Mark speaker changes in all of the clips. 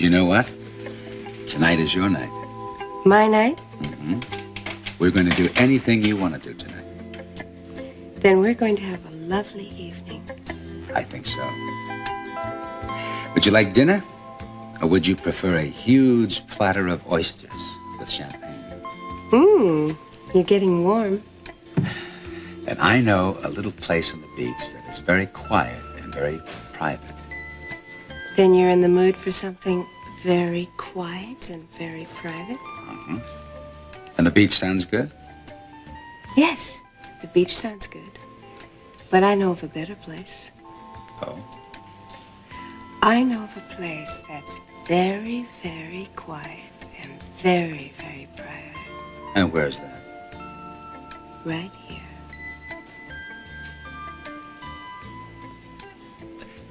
Speaker 1: Do you know what? Tonight is your night.
Speaker 2: My night?
Speaker 1: Mm-hmm. We're going to do anything you want to do tonight.
Speaker 2: Then we're going to have a lovely evening.
Speaker 1: I think so. Would you like dinner? Or would you prefer a huge platter of oysters with champagne?
Speaker 2: You're getting warm.
Speaker 1: And I know a little place on the beach that is very quiet and very private.
Speaker 2: Then you're in the mood for something very quiet and very private?
Speaker 1: Mm-hmm. And the beach sounds good?
Speaker 2: Yes, the beach sounds good. But I know of a better place.
Speaker 1: Oh?
Speaker 2: I know of a place that's very, very quiet and very, very private.
Speaker 1: And where's that?
Speaker 2: Right here.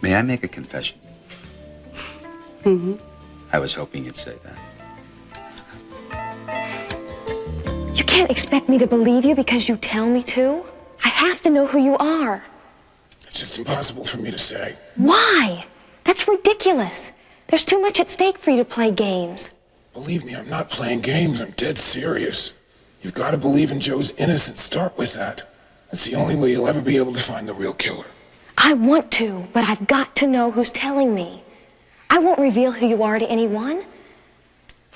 Speaker 1: May I make a confession?
Speaker 2: Mm-hmm.
Speaker 1: I was hoping you'd say that.
Speaker 3: You can't expect me to believe you because you tell me to. I have to know who you are.
Speaker 4: It's just impossible for me to say.
Speaker 3: Why? That's ridiculous. There's too much at stake for you to play games.
Speaker 4: Believe me, I'm not playing games. I'm dead serious. You've got to believe in Joe's innocence. Start with that. That's the only way you'll ever be able to find the real killer.
Speaker 3: I want to, but I've got to know who's telling me. I won't reveal who you are to anyone.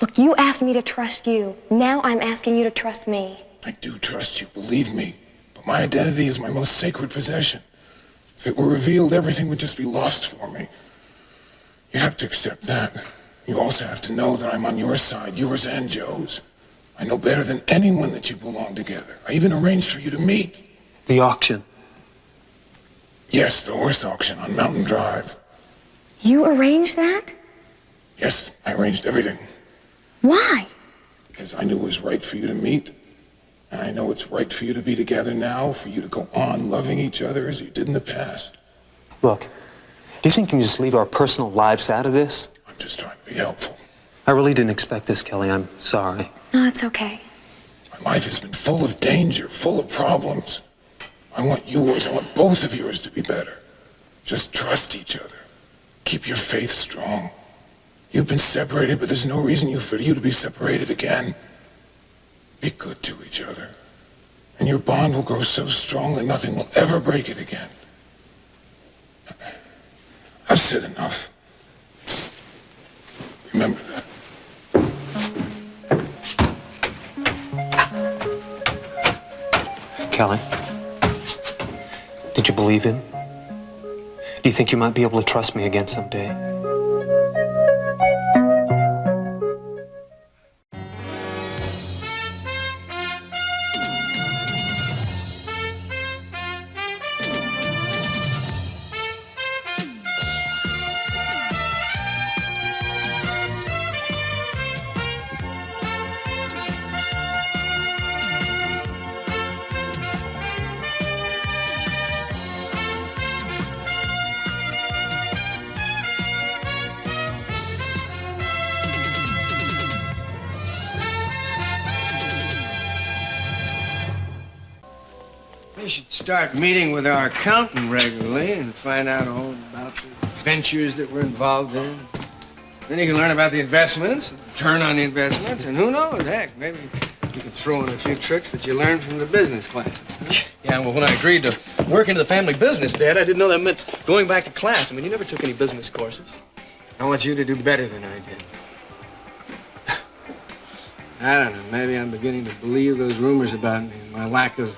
Speaker 3: Look, you asked me to trust you. Now I'm asking you to trust me.
Speaker 4: I do trust you, believe me. But my identity is my most sacred possession. If it were revealed, everything would just be lost for me. You have to accept that. You also have to know that I'm on your side, yours and Joe's. I know better than anyone that you belong together. I even arranged for you to meet.
Speaker 5: The auction.
Speaker 4: Yes, the horse auction on Mountain Drive.
Speaker 3: You arranged that?
Speaker 4: Yes, I arranged everything.
Speaker 3: Why?
Speaker 4: Because I knew it was right for you to meet. And I know it's right for you to be together now, for you to go on loving each other as you did in the past.
Speaker 5: Look, do you think you can just leave our personal lives out of this?
Speaker 4: I'm just trying to be helpful.
Speaker 5: I really didn't expect this, Kelly. I'm sorry.
Speaker 3: No, it's okay.
Speaker 4: My life has been full of danger, full of problems. I want yours, I want both of yours to be better. Just trust each other. Keep your faith strong. You've been separated, but there's no reason for you to be separated again. Be good to each other. And your bond will grow so strong that nothing will ever break it again. I've said enough. Just remember that.
Speaker 5: Kelly, did you believe him? Do you think you might be able to trust me again someday?
Speaker 6: You should start meeting with our accountant regularly and find out all about the ventures that we're involved in. Then you can learn about the investments, return on the investments, and who knows, heck, maybe you can throw in a few tricks that you learned from the business classes. Huh?
Speaker 7: Yeah, well, when I agreed to work into the family business, Dad, I didn't know that meant going back to class. I mean, you never took any business courses.
Speaker 6: I want you to do better than I did. I don't know, maybe I'm beginning to believe those rumors about me, my lack of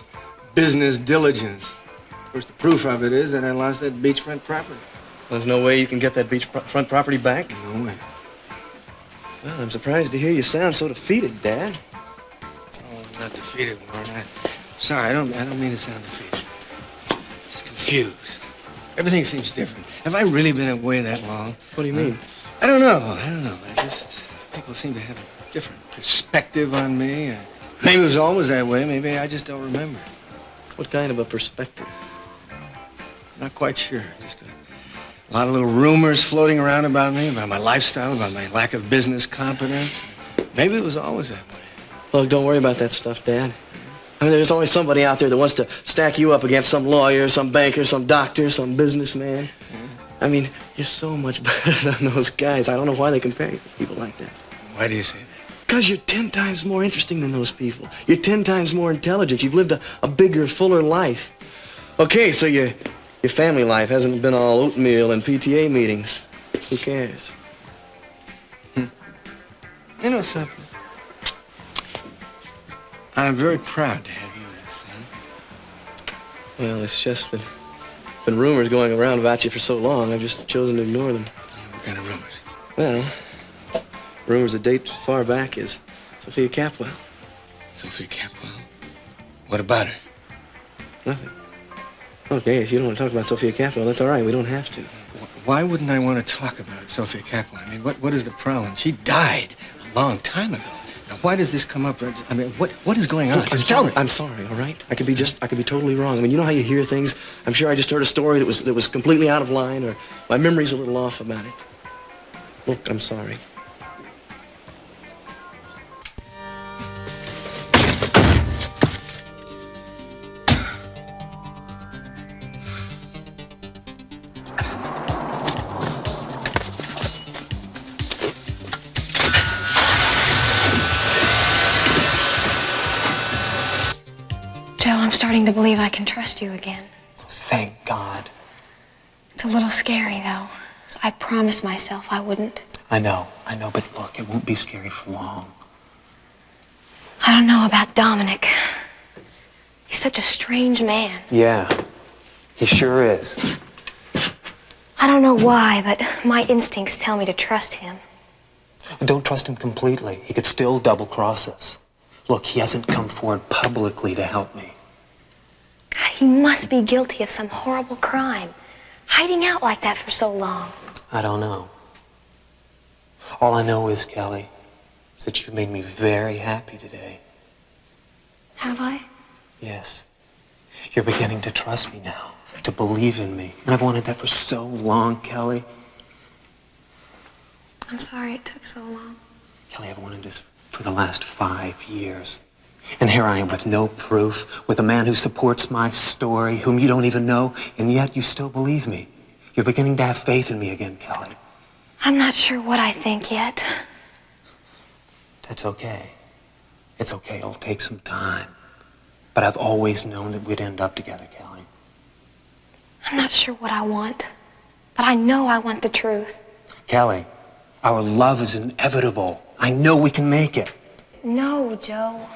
Speaker 6: business diligence. Of course, the proof of it is that I lost that beachfront property.
Speaker 7: There's no way you can get that beachfront property back?
Speaker 6: No way.
Speaker 7: Well, I'm surprised to hear you sound so defeated, Dad.
Speaker 6: Oh, I'm not defeated, Warren. Sorry, I don't mean to sound defeated. Just confused. Everything seems different. Have I really been away that long?
Speaker 7: What do you mean?
Speaker 6: I don't know. People seem to have a different perspective on me. Maybe it was always that way. Maybe I just don't remember.
Speaker 7: What kind of a perspective?
Speaker 6: Not quite sure. Just a lot of little rumors floating around about me, about my lifestyle, about my lack of business competence. Maybe it was always that way.
Speaker 7: Look, don't worry about that stuff, Dad. I mean, there's always somebody out there that wants to stack you up against some lawyer, some banker, some doctor, some businessman. I mean, you're so much better than those guys. I don't know why they compare you to people like that.
Speaker 6: Why do you say that?
Speaker 7: Because you're 10 times more interesting than those people. You're 10 times more intelligent. You've lived a bigger, fuller life. Okay, so your family life hasn't been all oatmeal and PTA meetings. Who cares?
Speaker 6: You know something? I'm very proud to have you as a son.
Speaker 7: Well, it's just that been rumors going around about you for so long, I've just chosen to ignore them.
Speaker 6: What kind of rumors?
Speaker 7: Well, rumors that date as far back as Sophia Capwell.
Speaker 6: Sophia Capwell? What about her?
Speaker 7: Nothing. Okay, if you don't want to talk about Sophia Capwell, that's all right. We don't have to.
Speaker 6: Why wouldn't I want to talk about Sophia Capwell? I mean, what is the problem? She died a long time ago. Now, why does this come up? I mean, what is going on?
Speaker 7: Look,
Speaker 6: Just tell me.
Speaker 7: I'm sorry, all right? I could be totally wrong. I mean, you know how you hear things? I'm sure I just heard a story that was completely out of line, or my memory's a little off about it. Look, I'm sorry.
Speaker 3: Joe, I'm starting to believe I can trust you again.
Speaker 5: Thank God.
Speaker 3: It's a little scary, though. I promised myself I wouldn't.
Speaker 5: I know, but look, it won't be scary for long.
Speaker 3: I don't know about Dominic. He's such a strange man.
Speaker 5: Yeah, he sure is.
Speaker 3: I don't know why, but my instincts tell me to trust him.
Speaker 5: Don't trust him completely. He could still double-cross us. Look, he hasn't come forward publicly to help me.
Speaker 3: God, he must be guilty of some horrible crime, hiding out like that for so long.
Speaker 5: I don't know. All I know is, Kelly, is that you've made me very happy today.
Speaker 3: Have I?
Speaker 5: Yes. You're beginning to trust me now, to believe in me. And I've wanted that for so long, Kelly.
Speaker 3: I'm sorry it took so long.
Speaker 5: Kelly, I've wanted this for the last 5 years. And here I am with no proof, with a man who supports my story, whom you don't even know, and yet you still believe me. You're beginning to have faith in me again, Kelly.
Speaker 3: I'm not sure what I think yet.
Speaker 5: That's okay. It's okay. It'll take some time. But I've always known that we'd end up together, Kelly.
Speaker 3: I'm not sure what I want, but I know I want the truth.
Speaker 5: Kelly, our love is inevitable. I know we can make it.
Speaker 3: No, Joe.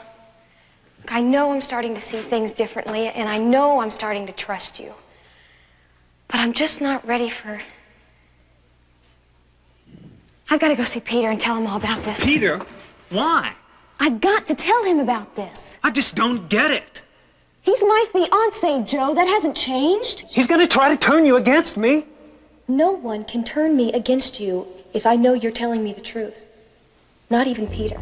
Speaker 3: Look, I know I'm starting to see things differently, and I know I'm starting to trust you. But I'm just not ready for... I've got to go see Peter and tell him all about this.
Speaker 8: Peter? Why?
Speaker 3: I've got to tell him about this.
Speaker 8: I just don't get it.
Speaker 3: He's my fiancé, Joe. That hasn't changed.
Speaker 5: He's gonna try to turn you against me.
Speaker 3: No one can turn me against you if I know you're telling me the truth. Not even Peter.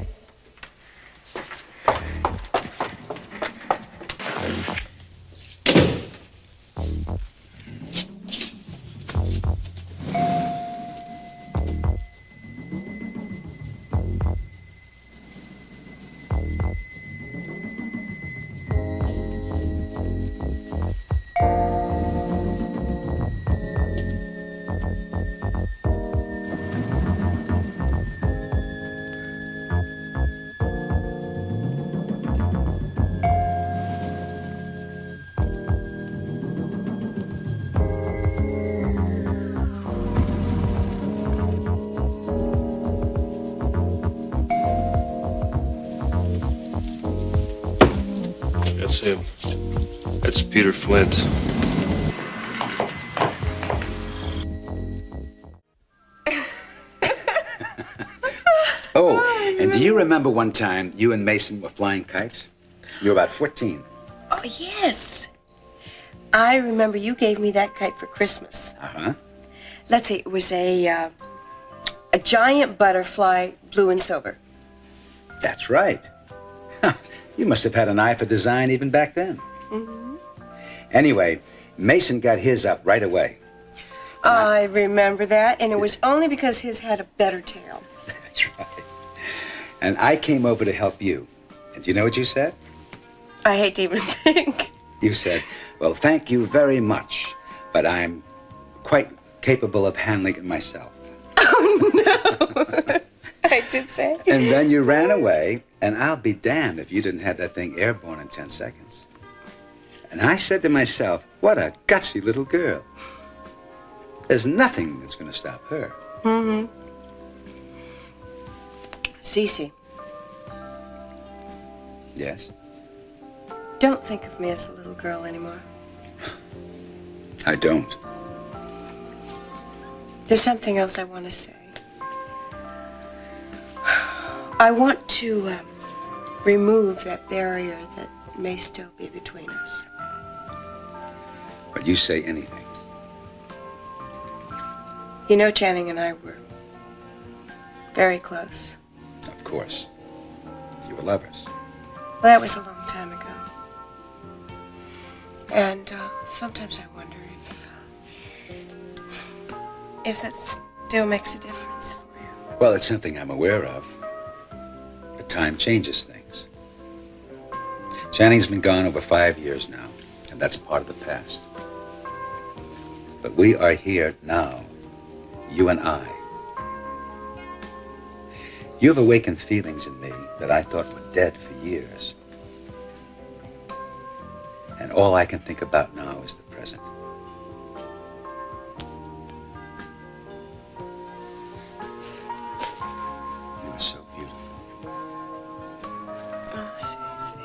Speaker 9: That's him. That's Peter Flint.
Speaker 1: Oh, and do you remember one time you and Mason were flying kites? You were about 14.
Speaker 2: Oh, yes. I remember you gave me that kite for Christmas.
Speaker 1: Uh-huh.
Speaker 2: Let's see, it was a giant butterfly, blue and silver.
Speaker 1: That's right. Huh. You must have had an eye for design even back then.
Speaker 2: Mm-hmm.
Speaker 1: Anyway, Mason got his up right away.
Speaker 2: I remember that, and it was only because his had a better tail.
Speaker 1: That's right. And I came over to help you. And do you know what you said?
Speaker 2: I hate to even think.
Speaker 1: You said, well, thank you very much, but I'm quite capable of handling it myself.
Speaker 2: Oh, no. I did say.
Speaker 1: And then you ran away, and I'll be damned if you didn't have that thing airborne in 10 seconds. And I said to myself, what a gutsy little girl. There's nothing that's going to stop her.
Speaker 2: Mm-hmm. Cece.
Speaker 1: Yes?
Speaker 2: Don't think of me as a little girl anymore.
Speaker 1: I don't.
Speaker 2: There's something else I want to say. I want to remove that barrier that may still be between us.
Speaker 1: But you say anything.
Speaker 2: You know, Channing and I were very close.
Speaker 1: Of course. You were lovers.
Speaker 2: Well, that was a long time ago. And sometimes I wonder if that still makes a difference for you.
Speaker 1: Well, it's something I'm aware of. But time changes things. Channing's been gone over 5 years now, and that's part of the past. But we are here now, you and I. You've awakened feelings in me that I thought were dead for years. And all I can think about now is the present. You are so beautiful.
Speaker 2: Oh, Cece.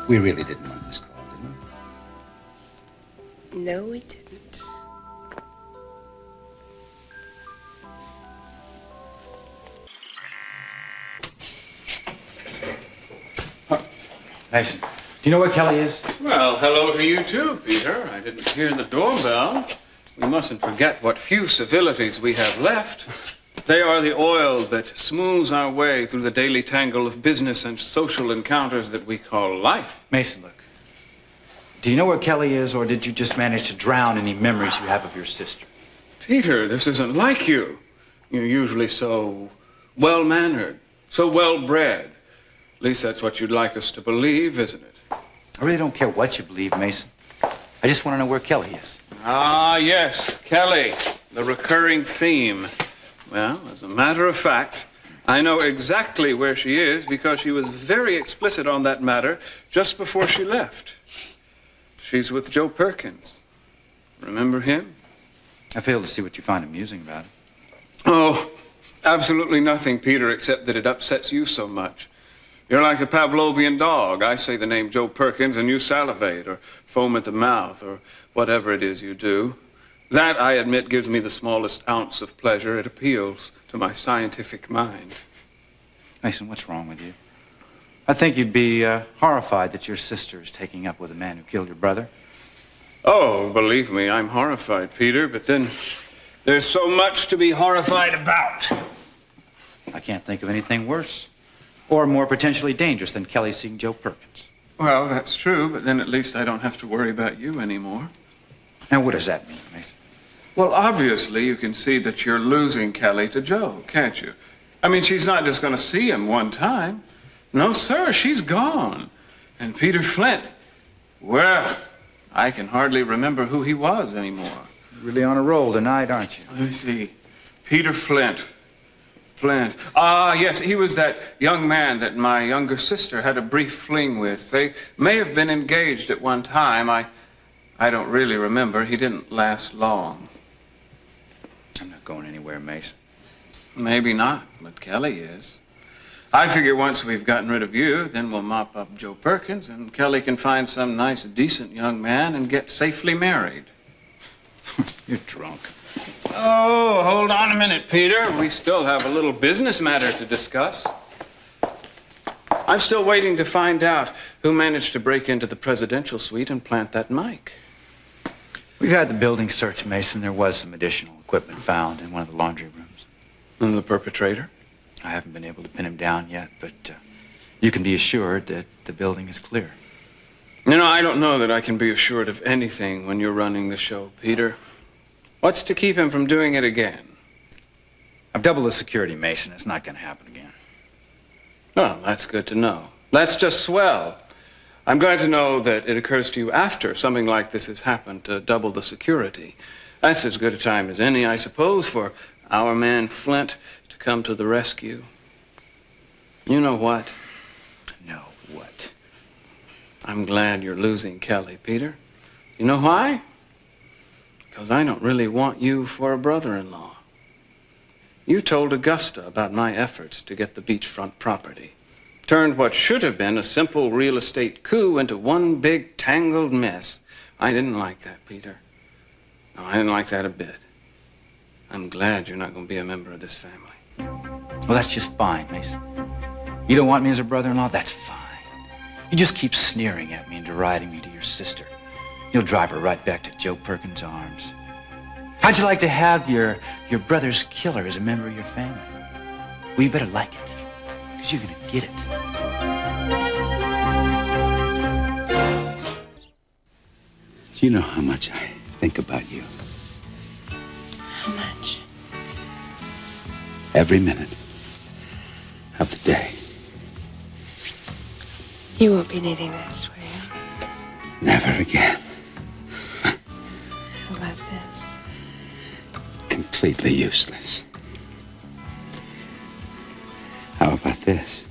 Speaker 1: We really didn't want this call, did we?
Speaker 2: No, we didn't.
Speaker 10: Mason, do you know where Kelly is?
Speaker 9: Well, hello to you too, Peter. I didn't hear the doorbell. We mustn't forget what few civilities we have left. They are the oil that smooths our way through the daily tangle of business and social encounters that we call life.
Speaker 10: Mason, look. Do you know where Kelly is, or did you just manage to drown any memories you have of your sister?
Speaker 9: Peter, this isn't like you. You're usually so well-mannered, so well-bred. At least that's what you'd like us to believe, isn't it?
Speaker 10: I really don't care what you believe, Mason. I just want to know where Kelly is.
Speaker 9: Ah, yes, Kelly, the recurring theme. Well, as a matter of fact, I know exactly where she is because she was very explicit on that matter just before she left. She's with Joe Perkins. Remember him?
Speaker 10: I fail to see what you find amusing about it.
Speaker 9: Oh, absolutely nothing, Peter, except that it upsets you so much. You're like the Pavlovian dog. I say the name Joe Perkins and you salivate or foam at the mouth or whatever it is you do. That, I admit, gives me the smallest ounce of pleasure. It appeals to my scientific mind.
Speaker 10: Mason, what's wrong with you? I think you'd be horrified that your sister is taking up with a man who killed your brother.
Speaker 9: Oh, believe me, I'm horrified, Peter, but then there's so much to be horrified about.
Speaker 10: I can't think of anything worse or more potentially dangerous than Kelly seeing Joe Perkins.
Speaker 9: Well, that's true, but then at least I don't have to worry about you anymore.
Speaker 10: Now, what does that mean, Mason?
Speaker 9: Well, obviously, you can see that you're losing Kelly to Joe, can't you? I mean, she's not just going to see him one time. No, sir, she's gone. And Peter Flint, well, I can hardly remember who he was anymore.
Speaker 10: You're really on a roll tonight, aren't you?
Speaker 9: Let me see. Peter Flint. Ah, yes, he was that young man that my younger sister had a brief fling with. They may have been engaged at one time. I don't really remember. He didn't last long.
Speaker 10: I'm not going anywhere, Mason.
Speaker 9: Maybe not, but Kelly is. I figure once we've gotten rid of you, then we'll mop up Joe Perkins, and Kelly can find some nice, decent young man and get safely married.
Speaker 10: You're drunk.
Speaker 9: Oh, hold on a minute, Peter. We still have a little business matter to discuss. I'm still waiting to find out who managed to break into the presidential suite and plant that mic.
Speaker 10: We've had the building searched, Mason. There was some additional equipment found in one of the laundry rooms.
Speaker 9: And the perpetrator?
Speaker 10: I haven't been able to pin him down yet, but you can be assured that the building is clear.
Speaker 9: You know, I don't know that I can be assured of anything when you're running the show, Peter. What's to keep him from doing it again?
Speaker 10: I've doubled the security, Mason. It's not going to happen again.
Speaker 9: Well, that's good to know. That's just swell. I'm glad to know that it occurs to you after something like this has happened to double the security. That's as good a time as any, I suppose, for our man Flint to come to the rescue. You know what?
Speaker 10: No, what?
Speaker 9: I'm glad you're losing Kelly, Peter. You know why? Because I don't really want you for a brother-in-law. You told Augusta about my efforts to get the beachfront property. Turned what should have been a simple real estate coup into one big tangled mess. I didn't like that, Peter. No, I didn't like that a bit. I'm glad you're not going to be a member of this family.
Speaker 10: Well, that's just fine, Mason. You don't want me as a brother-in-law? That's fine. You just keep sneering at me and deriding me to your sister. You'll drive her right back to Joe Perkins' arms. How'd you like to have your brother's killer as a member of your family? Well, you better like it, because you're going to get it.
Speaker 1: Do you know how much I think about you?
Speaker 2: How much?
Speaker 1: Every minute of the day.
Speaker 2: You won't be needing this, will you?
Speaker 1: Never again.
Speaker 2: How about this?
Speaker 1: Completely useless. How about this?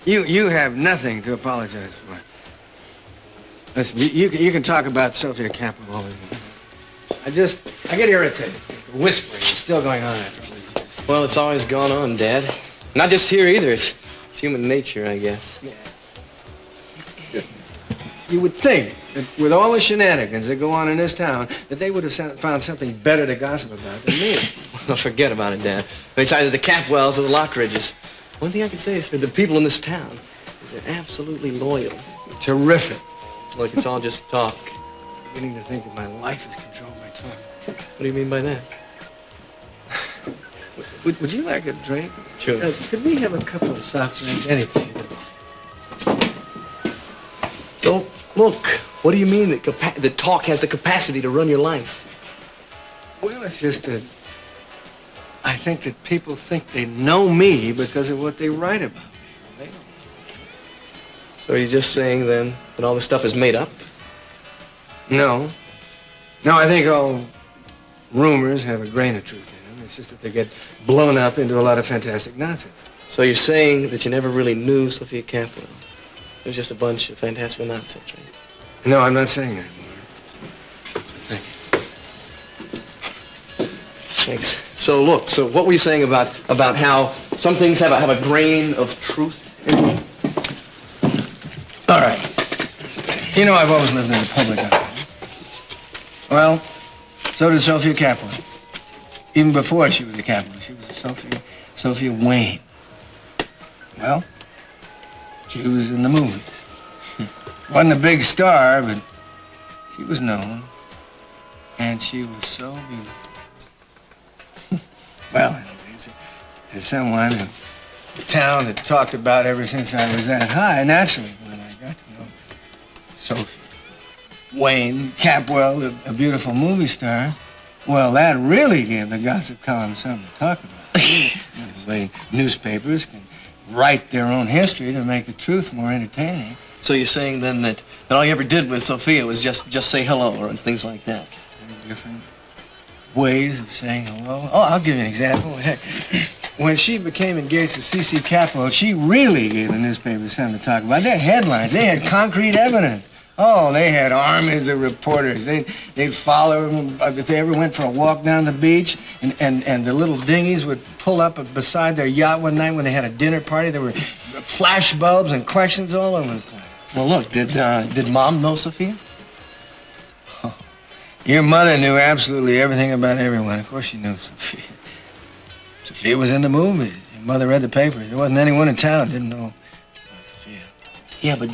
Speaker 6: You have nothing to apologize for. Listen, you can talk about Sophia Capital. I get irritated. The whispering is still going on after all these years.
Speaker 7: Well, it's always gone on, Dad. Not just here either. It's human nature, I guess.
Speaker 6: Yeah. You would think that with all the shenanigans that go on in this town, that they would have found something better to gossip about than me.
Speaker 7: Well, forget about it, Dad. It's either the Capwells or the Lockridges. One thing I can say is for the people in this town is they're absolutely loyal.
Speaker 6: Terrific.
Speaker 7: Look, it's all just talk.
Speaker 6: I'm beginning to think that my life is controlled by talk.
Speaker 7: What do you mean by that?
Speaker 6: Would you like a drink?
Speaker 7: Sure.
Speaker 6: Could we have a couple of soft drinks? Anything.
Speaker 7: So, look, what do you mean that talk has the capacity to run your life?
Speaker 6: Well, it's just that I think that people think they know me because of what they write about me. They don't.
Speaker 7: So are you just saying, then, that all this stuff is made up?
Speaker 6: No. No, I think all rumors have a grain of truth in them. It's just that they get blown up into a lot of fantastic nonsense.
Speaker 7: So you're saying that you never really knew Sophia Capwell? It was just a bunch of fantastical nonsense, right?
Speaker 6: No, I'm not saying that, Mark. Thank you.
Speaker 7: Thanks. So look, so what were you saying about how some things have a grain of truth in them?
Speaker 6: All right. You know, I've always lived in the public eye. Well, so did Sophia Capwell. Even before she was a Capwell, she was a Sophia Wayne. Well, she was in the movies. Wasn't a big star, but she was known. And she was so beautiful. Well, anyways, as someone who the town had talked about ever since I was that high, naturally, when I got to know Sophia Wayne Capwell, a beautiful movie star, well, that really gave the gossip column something to talk about. The way newspapers can write their own history to make the truth more entertaining.
Speaker 7: So you're saying then that all you ever did with Sophia was just say hello or things like that?
Speaker 6: Different ways of saying hello. Oh, I'll give you an example. Heck, when she became engaged to C.C. Capwell, she really gave the newspapers something to talk about. They had headlines. They had concrete evidence. Oh, they had armies of reporters. They'd follow them if they ever went for a walk down the beach, and the little dinghies would pull up beside their yacht one night when they had a dinner party. There were flash bulbs and questions all over the place.
Speaker 7: Well, look, did Mom know Sophia?
Speaker 6: Oh, your mother knew absolutely everything about everyone. Of course she knew Sophia. Sophia was in the movies. Your mother read the papers. There wasn't anyone in town didn't know Sophia.
Speaker 7: Yeah, but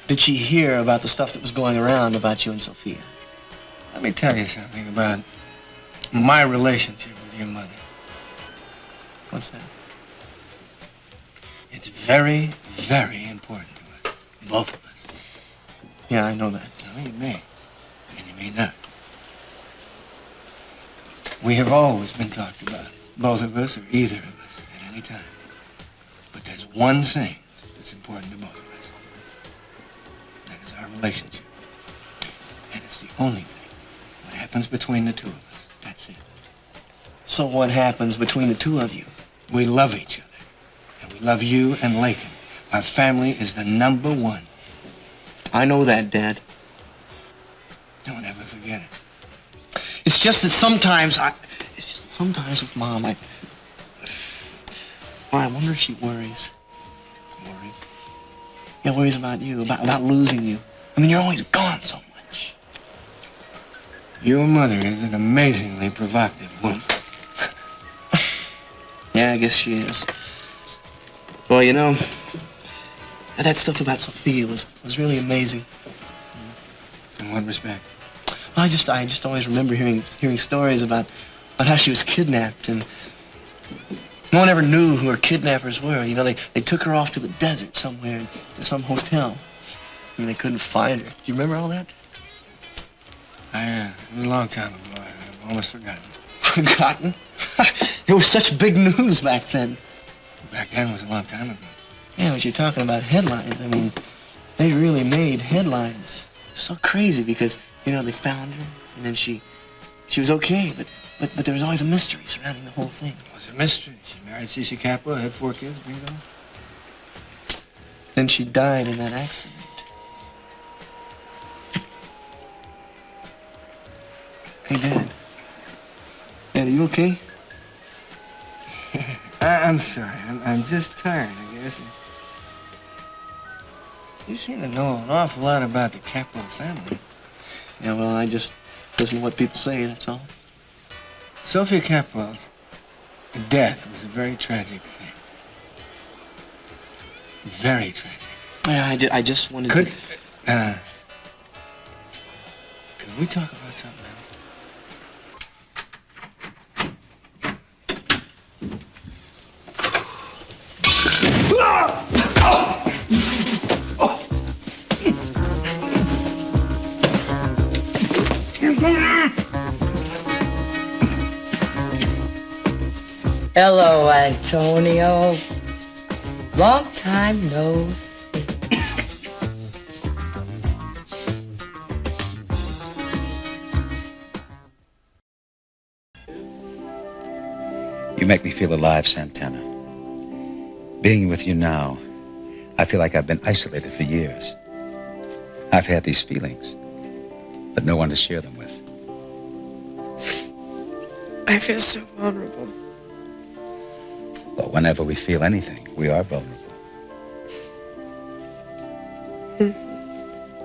Speaker 7: did she hear about the stuff that was going around about you and Sophia?
Speaker 6: Let me tell you something about my relationship with to your mother.
Speaker 7: What's that?
Speaker 6: It's very, very important to us. Both of us.
Speaker 7: Yeah, I know that.
Speaker 6: Now, you may. And you may not. We have always been talked about. Both of us or either of us at any time. But there's one thing that's important to both of us. That is our relationship. And it's the only thing. What happens between the two of us. That's it.
Speaker 7: So what happens between the two of you?
Speaker 6: We love each other. And we love you and Lakin. Our family is the number one.
Speaker 7: I know that, Dad.
Speaker 6: Don't ever forget it.
Speaker 7: It's just that sometimes sometimes with Mom, I wonder if she worries.
Speaker 6: Worry?
Speaker 7: Yeah, worries about you, about losing you. I mean, you're always gone so much.
Speaker 6: Your mother is an amazingly provocative woman.
Speaker 7: Yeah, I guess she is. Well, you know, that stuff about Sophia was really amazing.
Speaker 6: In what respect?
Speaker 7: Well, I just always remember hearing stories about how she was kidnapped, and no one ever knew who her kidnappers were. You know, they took her off to the desert somewhere, to some hotel, and they couldn't find her. Do you remember all that?
Speaker 6: It was a long time ago. I've almost forgotten.
Speaker 7: Forgotten? It was such big news back then.
Speaker 6: Back then was a long time ago.
Speaker 7: Yeah, but you're talking about headlines. I mean, they really made headlines. It's so crazy because, you know, they found her, and then she was okay, but there was always a mystery surrounding the whole thing.
Speaker 6: It was a mystery. She married Cece Capua, had 4 kids, bingo.
Speaker 7: Then she died in that accident. Hey, Dad. Dad, are you okay?
Speaker 6: I'm sorry. I'm just tired, I guess. You seem to know an awful lot about the Capua family.
Speaker 7: Yeah, well, I just listen to what people say, that's all.
Speaker 6: Sophia Capua's death was a very tragic thing. Very tragic.
Speaker 7: Yeah, I just wanted
Speaker 6: Could we talk about something else?
Speaker 11: Hello, Antonio. Long time no see.
Speaker 1: You make me feel alive, Santana. Being with you now, I feel like I've been isolated for years. I've had these feelings, but no one to share them with.
Speaker 2: I feel so vulnerable.
Speaker 1: But whenever we feel anything, we are vulnerable.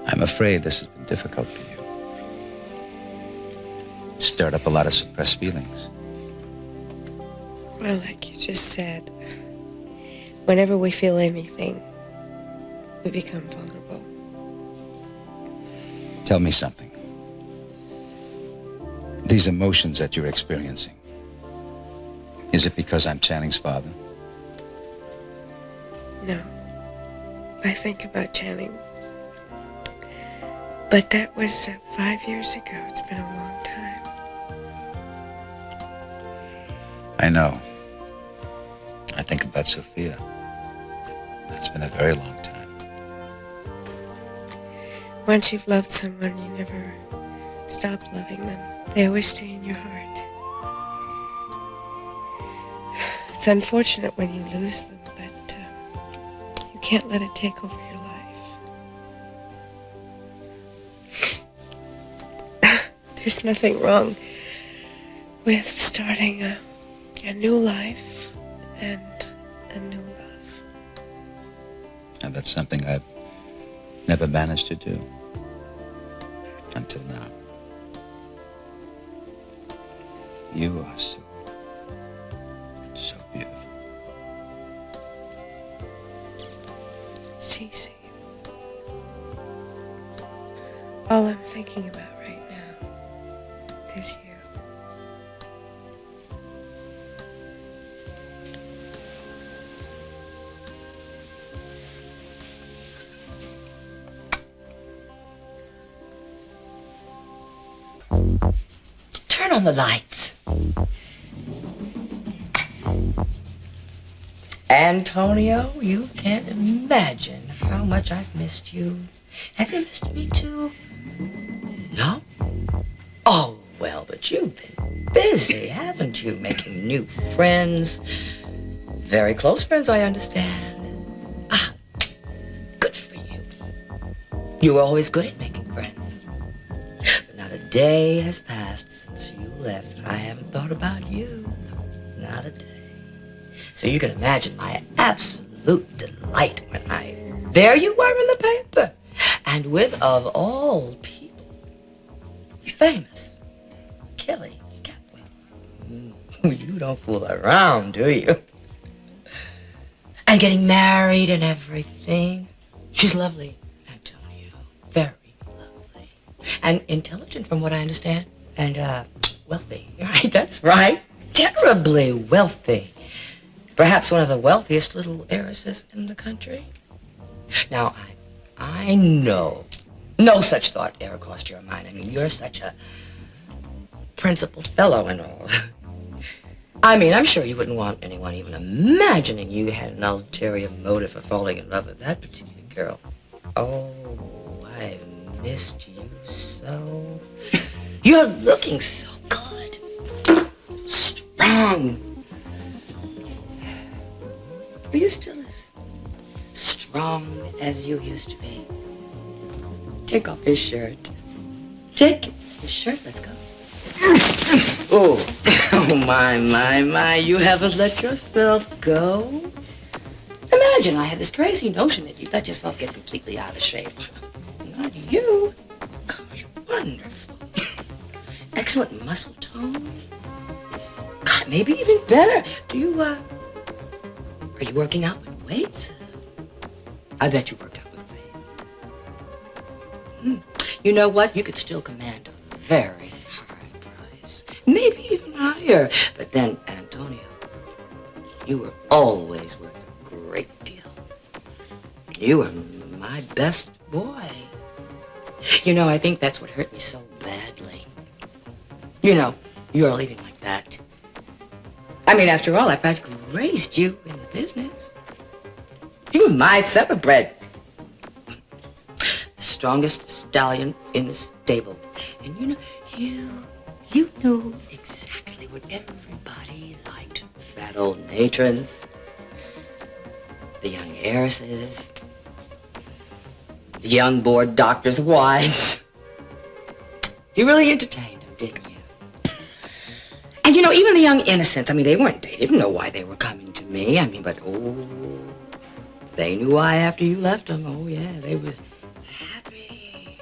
Speaker 1: I'm afraid this has been difficult for you. It's stirred up a lot of suppressed feelings.
Speaker 2: Well, like you just said, whenever we feel anything, we become vulnerable.
Speaker 1: Tell me something. These emotions that you're experiencing, is it because I'm Channing's father?
Speaker 2: No. I think about Channing. But that was 5 years ago. It's been a long time.
Speaker 1: I know. I think about Sophia. That's been a very long time.
Speaker 2: Once you've loved someone, you never stop loving them. They always stay in your heart. It's unfortunate when you lose them, but you can't let it take over your life. There's nothing wrong with starting a new life and a new love.
Speaker 1: And that's something I've never managed to do until now. You are so beautiful.
Speaker 2: Cece. All I'm thinking about right now is you.
Speaker 11: Turn on the lights. Antonio, you can't imagine how much I've missed you. Have you missed me too? No? Oh, well, but you've been busy, haven't you? Making new friends. Very close friends, I understand. Ah, good for you. You were always good at making friends. But not a day has passed since you left, and I haven't thought about you. Not a day. So you can imagine my absolute delight when there you were in the paper. And with, of all people, famous Kelly Capwell. You don't fool around, do you? And getting married and everything. She's lovely, Antonio. Very lovely. And intelligent, from what I understand. And, wealthy. Right, that's right. Terribly wealthy. Perhaps one of the wealthiest little heiresses in the country. Now, I know no such thought ever crossed your mind. I mean, you're such a principled fellow and all. I mean, I'm sure you wouldn't want anyone even imagining you had an ulterior motive for falling in love with that particular girl. Oh, I've missed you so. You're looking so good. Strong. Are you still as strong as you used to be? Take off his shirt. Take his shirt, let's go. Oh, my, you haven't let yourself go. Imagine I had this crazy notion that you'd let yourself get completely out of shape. Not you. God, you're wonderful. Excellent muscle tone. God, maybe even better. Are you working out with weights? I bet you work out with weights. You know what? You could still command a very high price. Maybe even higher. But then, Antonio, you were always worth a great deal. You were my best boy. You know, I think that's what hurt me so badly. You know, you're leaving like that. I mean, after all, I practically raised you in the business. You were my thoroughbred. The strongest stallion in the stable. And you know, you knew exactly what everybody liked. Fat old matrons, the young heiresses, the young bored doctors' wives. You really entertained them, didn't you? And you know, even the young innocents, I mean, they didn't know why they were coming to me. I mean, but they knew why after you left them. Oh, yeah, they were happy.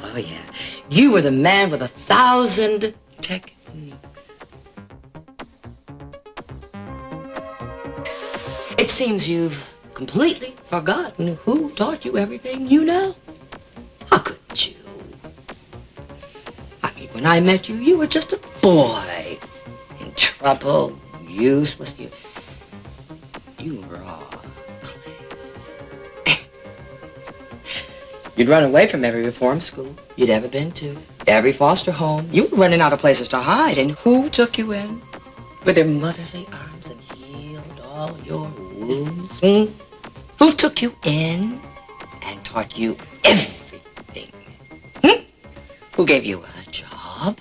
Speaker 11: Oh, yeah. You were the man with 1,000 techniques. It seems you've completely forgotten who taught you everything you know. How could you? I mean, when I met you, you were just a boy. In trouble, useless. You were all clay. You'd run away from every reform school you'd ever been to. Every foster home. You were running out of places to hide. And who took you in? With their motherly arms and healed all your wounds? Who took you in and taught you everything? Who gave you a job,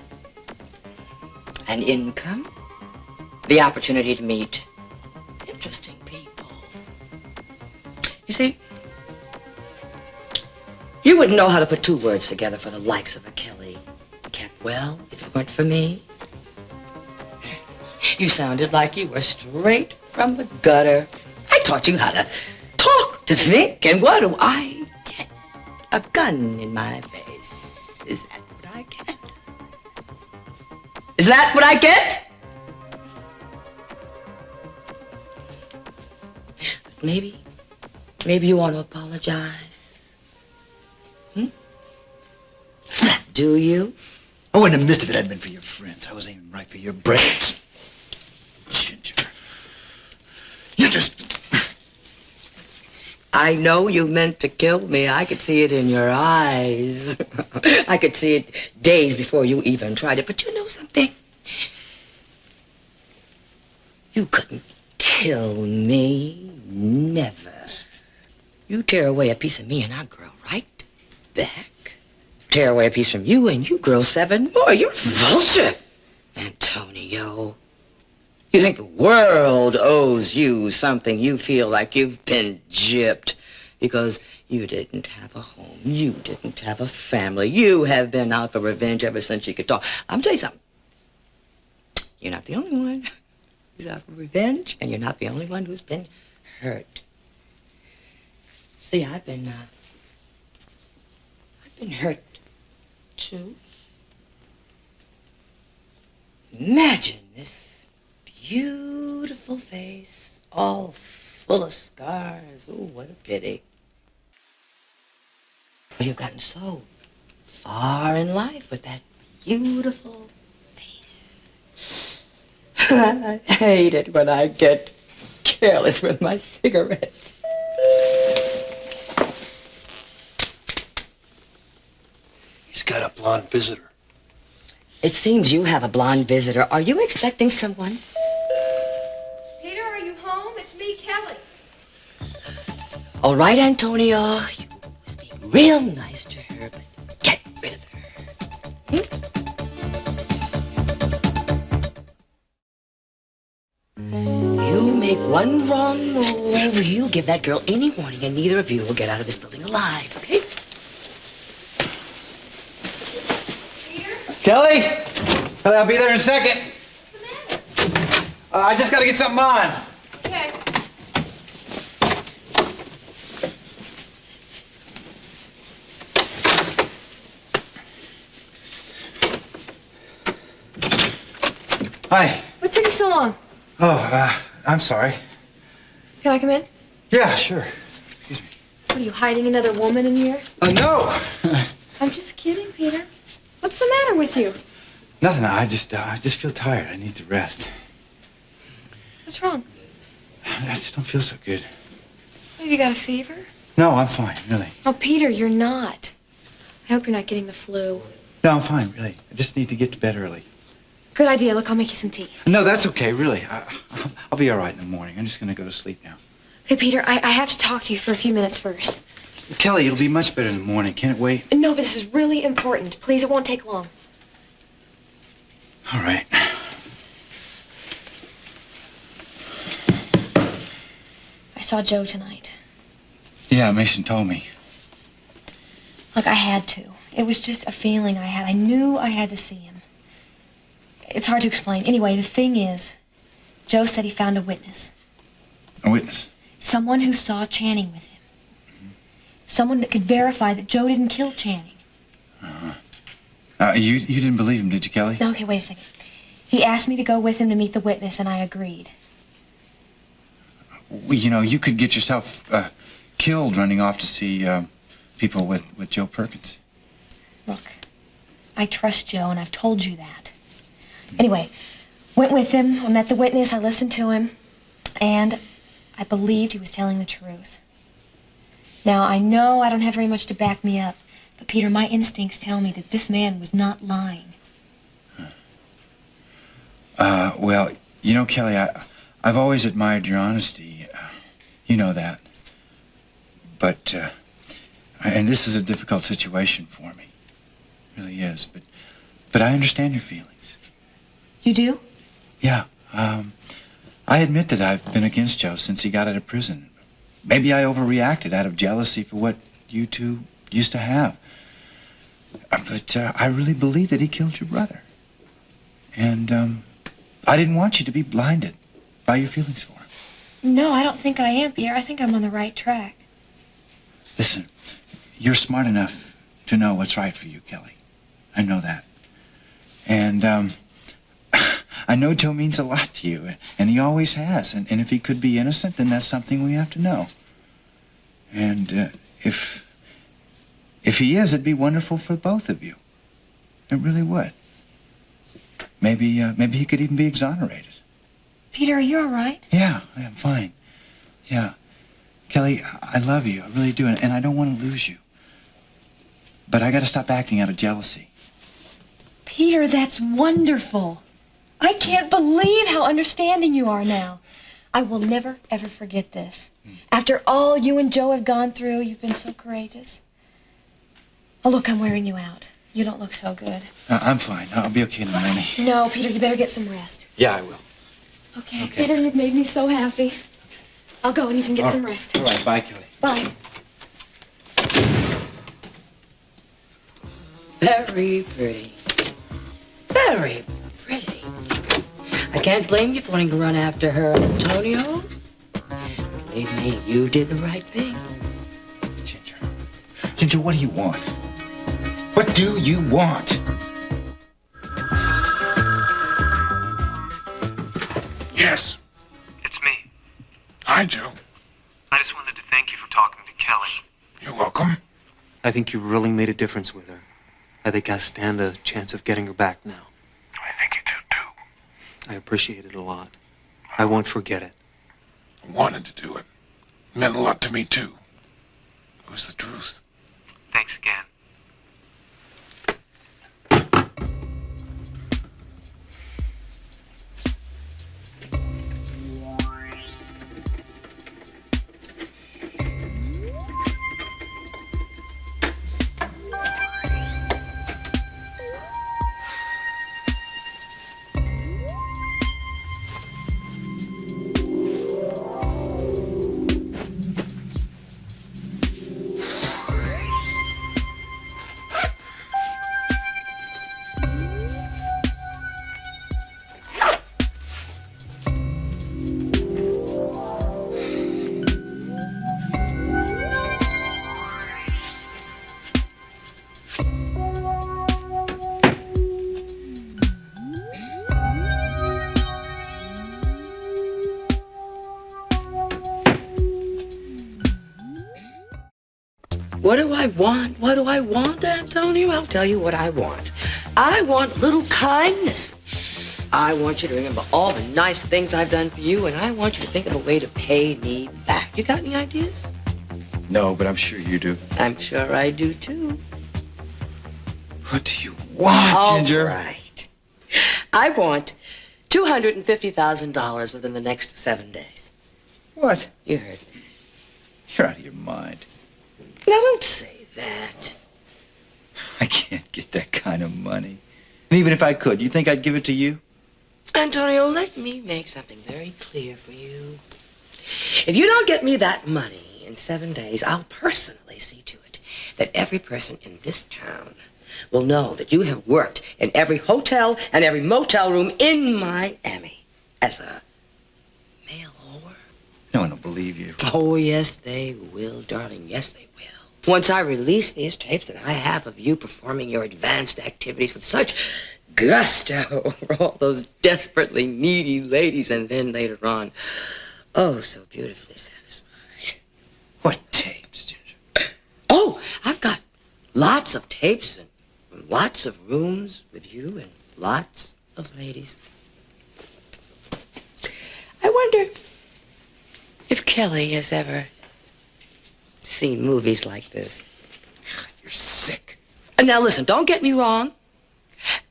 Speaker 11: an income, the opportunity to meet interesting people? You see, you wouldn't know how to put two words together for the likes of a Kelly Capwell if it weren't for me. You sounded like you were straight from the gutter. I taught you how to talk, to think, and what do I get? A gun in my face. Is that what I get? Is that what I get? Maybe you want to apologize. Do you?
Speaker 10: I wouldn't have missed if it hadn't been for your friends. I was aiming right for your brains. Ginger. You just...
Speaker 11: I I know you meant to kill me. I could see it in your eyes. I could see it days before you even tried it. But you know something? You couldn't kill me. Never. You tear away a piece of me and I grow right back. Tear away a piece from you and you grow 7 more. You're a vulture, Antonio. You think the world owes you something. You feel like you've been gypped because you didn't have a home. You didn't have a family. You have been out for revenge ever since you could talk. I'm tell you something. You're not the only one who's out for revenge, and you're not the only one who's been hurt. See, I've been hurt too. Imagine this beautiful face, all full of scars. Oh, what a pity. You've gotten so far in life with that beautiful face. I hate it when I get careless with my cigarettes.
Speaker 12: He's got a blonde visitor.
Speaker 11: It seems you have a blonde visitor. Are you expecting someone?
Speaker 13: Peter, are you home? It's me, Kelly.
Speaker 11: All right, Antonio. You must be real nice to her, but get rid of her. You make one wrong move, you give that girl any warning, and neither of you will get out of this building alive, okay?
Speaker 10: Kelly? Kelly, I'll be there in a second.
Speaker 13: What's the matter?
Speaker 10: I just gotta get something on.
Speaker 13: Okay.
Speaker 10: Hi.
Speaker 13: What took you so long?
Speaker 10: Oh, I'm sorry.
Speaker 13: Can I come in?
Speaker 10: Yeah, sure.
Speaker 13: What are you, hiding another woman in here?
Speaker 10: No!
Speaker 13: I'm just kidding, Peter. What's the matter with you?
Speaker 10: Nothing. I just feel tired. I need to rest.
Speaker 13: What's wrong?
Speaker 10: I just don't feel so good.
Speaker 13: Have you got a fever?
Speaker 10: No, I'm fine, really.
Speaker 13: Oh, Peter, you're not. I hope you're not getting the flu.
Speaker 10: No, I'm fine, really. I just need to get to bed early.
Speaker 13: Good idea. Look, I'll make you some tea.
Speaker 10: No, that's okay, really. I'll be all right in the morning. I'm just gonna go to sleep now.
Speaker 13: Okay, Peter, I have to talk to you for a few minutes first.
Speaker 10: Kelly, it'll be much better in the morning. Can it wait?
Speaker 13: No, but this is really important. Please, it won't take long.
Speaker 10: All right.
Speaker 13: I saw Joe tonight.
Speaker 10: Yeah, Mason told me.
Speaker 13: Look, I had to. It was just a feeling I had. I knew I had to see him. It's hard to explain. Anyway, the thing is, Joe said he found a witness.
Speaker 10: A witness?
Speaker 13: Someone who saw Channing with him. Someone that could verify that Joe didn't kill Channing.
Speaker 10: You didn't believe him, did you, Kelly?
Speaker 13: Okay, wait a second. He asked me to go with him to meet the witness, and I agreed.
Speaker 10: Well, you know, you could get yourself killed running off to see people with Joe Perkins.
Speaker 13: Look, I trust Joe, and I've told you that. Anyway, went with him, I met the witness, I listened to him, and I believed he was telling the truth. Now, I know I don't have very much to back me up, but Peter, my instincts tell me that this man was not lying.
Speaker 10: Well, you know, Kelly, I've always admired your honesty. You know that. But, and this is a difficult situation for me. It really is. But I understand your feelings.
Speaker 13: You do?
Speaker 10: Yeah. I admit that I've been against Joe since he got out of prison. Maybe I overreacted out of jealousy for what you two used to have. But I really believe that he killed your brother. And I didn't want you to be blinded by your feelings for him.
Speaker 13: No, I don't think I am, Peter. I think I'm on the right track.
Speaker 10: Listen, you're smart enough to know what's right for you, Kelly. I know that. And I know Joe means a lot to you, and he always has. And if he could be innocent, then that's something we have to know. And if he is, it'd be wonderful for both of you. It really would. Maybe he could even be exonerated.
Speaker 13: Peter, are you all right?
Speaker 10: Yeah, I'm fine. Yeah. Kelly, I love you. I really do, and I don't want to lose you. But I got to stop acting out of jealousy.
Speaker 13: Peter, that's wonderful. I can't believe how understanding you are now. I will never, ever forget this. After all you and Joe have gone through, you've been so courageous. Oh, look, I'm wearing you out. You don't look so good.
Speaker 10: I'm fine. I'll be okay in the morning.
Speaker 13: No, Peter, you better get some rest.
Speaker 10: Yeah, I will.
Speaker 13: Okay. Peter, you've made me so happy. I'll go and you can get some rest.
Speaker 10: All right, bye, Kelly.
Speaker 13: Bye.
Speaker 11: Very pretty. Very pretty. I can't blame you for wanting to run after her, Antonio. Believe me, you did the right thing.
Speaker 10: Ginger, what do you want? What do you want?
Speaker 4: Yes.
Speaker 5: It's me.
Speaker 4: Hi, Joe.
Speaker 5: I just wanted to thank you for talking to Kelly.
Speaker 4: You're welcome.
Speaker 5: I think you really made a difference with her. I think I stand a chance of getting her back now.
Speaker 4: I think you do, too.
Speaker 5: I appreciate it a lot. I won't forget it.
Speaker 4: I wanted to do it. It meant a lot to me, too. It was the truth.
Speaker 5: Thanks again.
Speaker 11: What do I want? What do I want, Antonio? I'll tell you what I want. I want a little kindness. I want you to remember all the nice things I've done for you, and I want you to think of a way to pay me back. You got any ideas?
Speaker 10: No, but I'm sure you do.
Speaker 11: I'm sure I do, too.
Speaker 10: What do you want, Ginger?
Speaker 11: All right. I want $250,000 within the next 7 days.
Speaker 10: What?
Speaker 11: You heard me.
Speaker 10: You're out of your mind.
Speaker 11: Now, don't say that.
Speaker 10: I can't get that kind of money. And even if I could, you think I'd give it to you?
Speaker 11: Antonio, let me make something very clear for you. If you don't get me that money in 7 days, I'll personally see to it that every person in this town will know that you have worked in every hotel and every motel room in Miami as a male whore.
Speaker 10: No one will believe you.
Speaker 11: Oh, yes, they will, darling. Yes, they will. Once I release these tapes that I have of you performing your advanced activities with such gusto for all those desperately needy ladies, and then later on, oh, so beautifully satisfied.
Speaker 10: What tapes, Ginger?
Speaker 11: Oh, I've got lots of tapes and lots of rooms with you and lots of ladies. I wonder if Kelly has ever seen movies like this.
Speaker 10: God, you're sick.
Speaker 11: And now listen, don't get me wrong.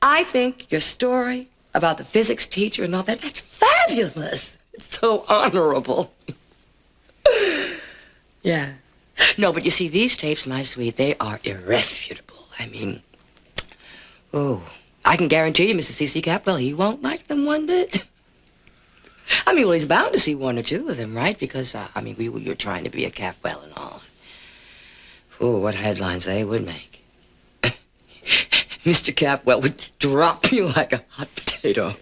Speaker 11: I think your story about the physics teacher and all that, that's fabulous. It's so honorable. Yeah. No, but you see, these tapes, my sweet, they are irrefutable. I mean, oh, I can guarantee you, Mr. C.C. Capwell, he won't like them one bit. I mean, well, he's bound to see one or two of them, right? Because, I mean, you're trying to be a Capwell and all. Oh, what headlines they would make. Mr. Capwell would drop you like a hot potato.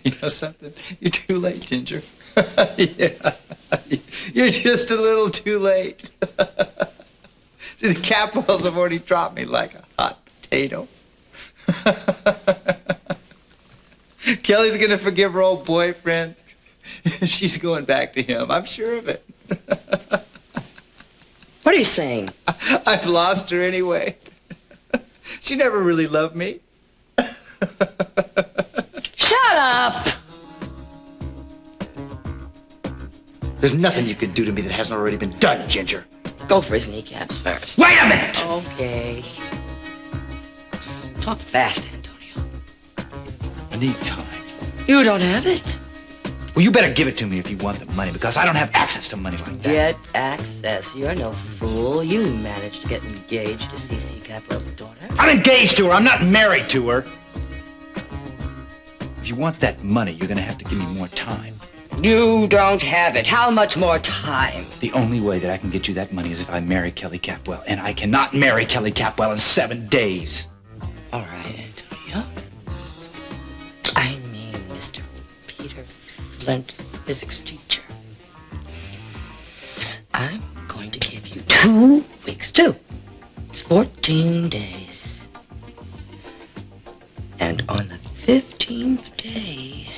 Speaker 10: You know something? You're too late, Ginger. Yeah. You're just a little too late. See, the Capwells have already dropped me like a hot potato. Kelly's gonna forgive her old boyfriend. She's going back to him. I'm sure of it.
Speaker 11: What are you saying?
Speaker 10: I've lost her anyway. She never really loved me.
Speaker 11: Shut up!
Speaker 10: There's nothing you can do to me that hasn't already been done, Ginger.
Speaker 11: Go for his kneecaps first.
Speaker 10: Wait a minute!
Speaker 11: Okay. Talk fast, Antonio.
Speaker 10: I need time.
Speaker 11: You don't have it.
Speaker 10: Well, you better give it to me if you want the money, because I don't have access to money like that.
Speaker 11: Get access. You're no fool. You managed to get engaged to C.C. Capwell's daughter.
Speaker 10: I'm engaged to her. I'm not married to her. If you want that money, you're gonna have to give me more time.
Speaker 11: You don't have it. How much more time?
Speaker 10: The only way that I can get you that money is if I marry Kelly Capwell, and I cannot marry Kelly Capwell in 7 days.
Speaker 11: All right, Antonio. I mean, Mr. Peter Flint, physics teacher. I'm going to give you 2 weeks, too. It's 14 days. And on the 15th day,